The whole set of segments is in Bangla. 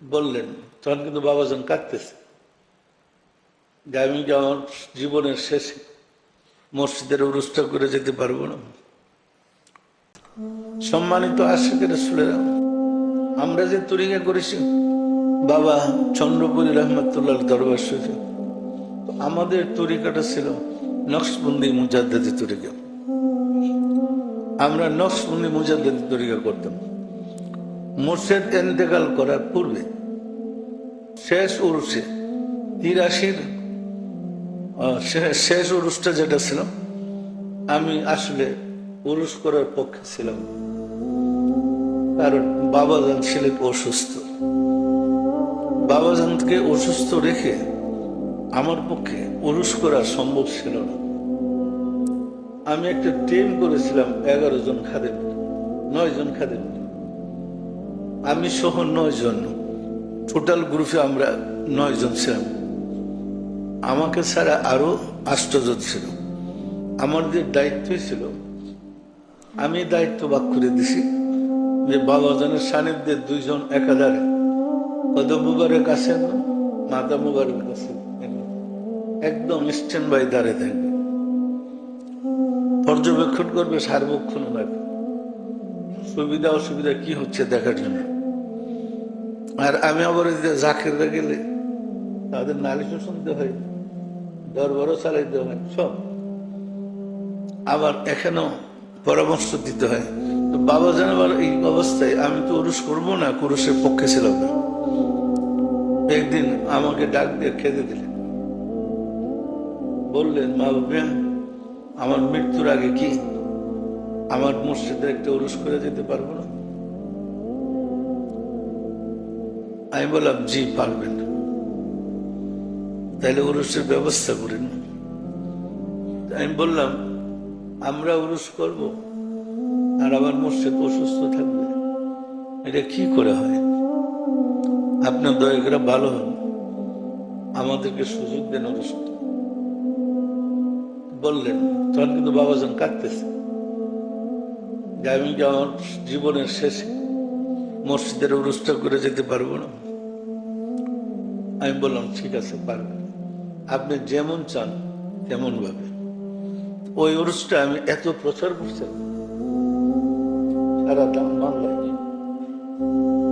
বললেন। তখন কিন্তু বাবাজান কাঁদতেছে যে আমি কি আমার জীবনের শেষে মসজিদের উরুসটা করে যেতে পারবো না। সম্মানিত আশিক রাসূলেরা, আমরা যে তরিকা করেছি বাবা চন্দ্রপুরী রহমতুল্লাহ দরবার শরীফে, আমাদের তরিকাটা ছিল নকশবন্দি মুজাদ্দিদি তরিকা। আমরা নকশবন্দি মুজাদ্দিদি তরিকা করতাম। মুর্শিদ ইন্তেকাল করার পূর্বে শেষ উরুসে 83 শেষ উরুসটা যেটা ছিল, আমি আসলে উরুস করার পক্ষে ছিলাম, কারণ বাবাজান ছিলেন অসুস্থ। বাবাজানকে অসুস্থ রেখে আমার পক্ষে উরুস করা সম্ভব ছিল না। আমি একটা টিম করেছিলাম 11 জন খাদেম, 9 জন খাদেম, আমি সহ 9 জন, টোটাল গ্রুপে আমরা 9 জন ছিলাম। আমাকে ছাড়া আরো 8 জন ছিল। আমাদের দায়িত্বই ছিল, আমি দায়িত্ব ভাগ করে দিছি যে বাবাজানের সান্নিধ্যে 2 জন একাধারে কদম মুবারক কাছে, মাথা মুবারক কাছে একদম স্ট্যান্ড বাই দাঁড়িয়ে থাকবে, পর্যবেক্ষণ করবে সার্বক্ষণ ভাবে, সুবিধা অসুবিধা কি হচ্ছে দেখার জন্য। আর আমি আবার জাকিররা গেলে তাদের নালিশও শুনতে হয়, দরবারও চালাইতে হয়, সব আবার এখানেও পরামর্শ দিতে হয়। তো বাবাজান আবার এই অবস্থায়, আমি তো উরুস করবো না, কুরুসের পক্ষে ছিলাম না। একদিন আমাকে ডাক দিয়ে খেতে দিলেন, বললেন মা বাবা, আমার মৃত্যুর আগে কি আমার মসজিদে একটা উরুস করে যেতে পারবো না? আমি বললাম জি পারবেন, তাহলে উরুসের ব্যবস্থা করেন। আমি বললাম আমরা উরুস করব আর আমার মসজিদ অসুস্থ থাকবে, এটা কি করে হয়? আপনার দয়া করে ভালো হন, আমাদেরকে সুযোগ দেন উরুস। বললেন। তখন কিন্তু বাবাজান কাঁদতেছে যে আমি কি আমার জীবনের শেষে মসজিদের উরুসটা করে যেতে পারবো না। আমি বললাম ঠিক আছে পারবেন, আপনি যেমন চান তেমন ভাবে। ওই উরুসটা আমি এত প্রচার করছিলাম সারা বাংলায়।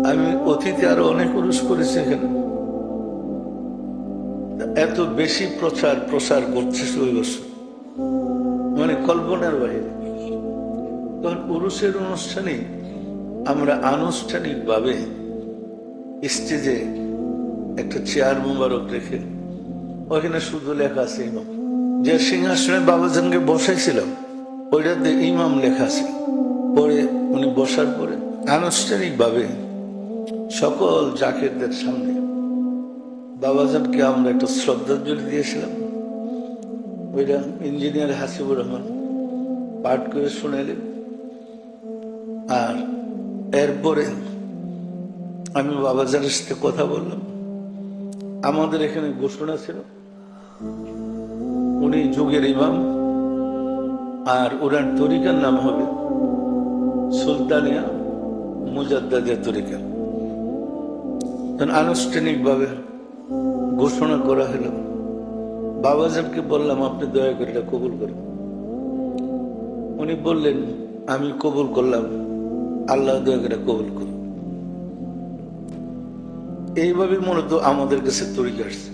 আমি অতীতে আরো অনেক উরুস করেছি এখানে, এত বেশি প্রসার করতেছে ওই বছর, মানে কল্পনার বাইরে। তখন উরুসের অনুষ্ঠানে আমরা আনুষ্ঠানিক ভাবে স্টেজে একটা চেয়ার মুবারক রেখে ওখানে শুধু লেখা আছে ইমাম, যে সিংহাসনে বাবাজানকে বসাইছিলাম ওইটাতে ইমাম লেখা আছে। পরে উনি বসার পরে আনুষ্ঠানিক ভাবে সকল জাকিরদের সামনে বাবাজানকে আমরা একটা শ্রদ্ধাঞ্জলি দিয়েছিলাম। ওইটা ইঞ্জিনিয়ার হাসিবুর রহমান পাঠ করে শুনাইলেন। আর এরপরে আমি বাবাজানের সাথে কথা বললাম। আমাদের এখানে ঘোষণা ছিল উনি যুগের ইমাম, আর ওনার তরিকার নাম হবে সুলতানিয়া মুজাদ্দিদিয়া তরিকা। আনুষ্ঠানিক ভাবে ঘোষণা করা হলো। বাবাজানকে বললাম আপনি দয়া করে এটা কবুল করেন। উনি বললেন আমি কবুল করলাম, আল্লাহ দয়া করে কবুল করুন। এইভাবে মূলত আমাদের কাছে তরিকা আসছে।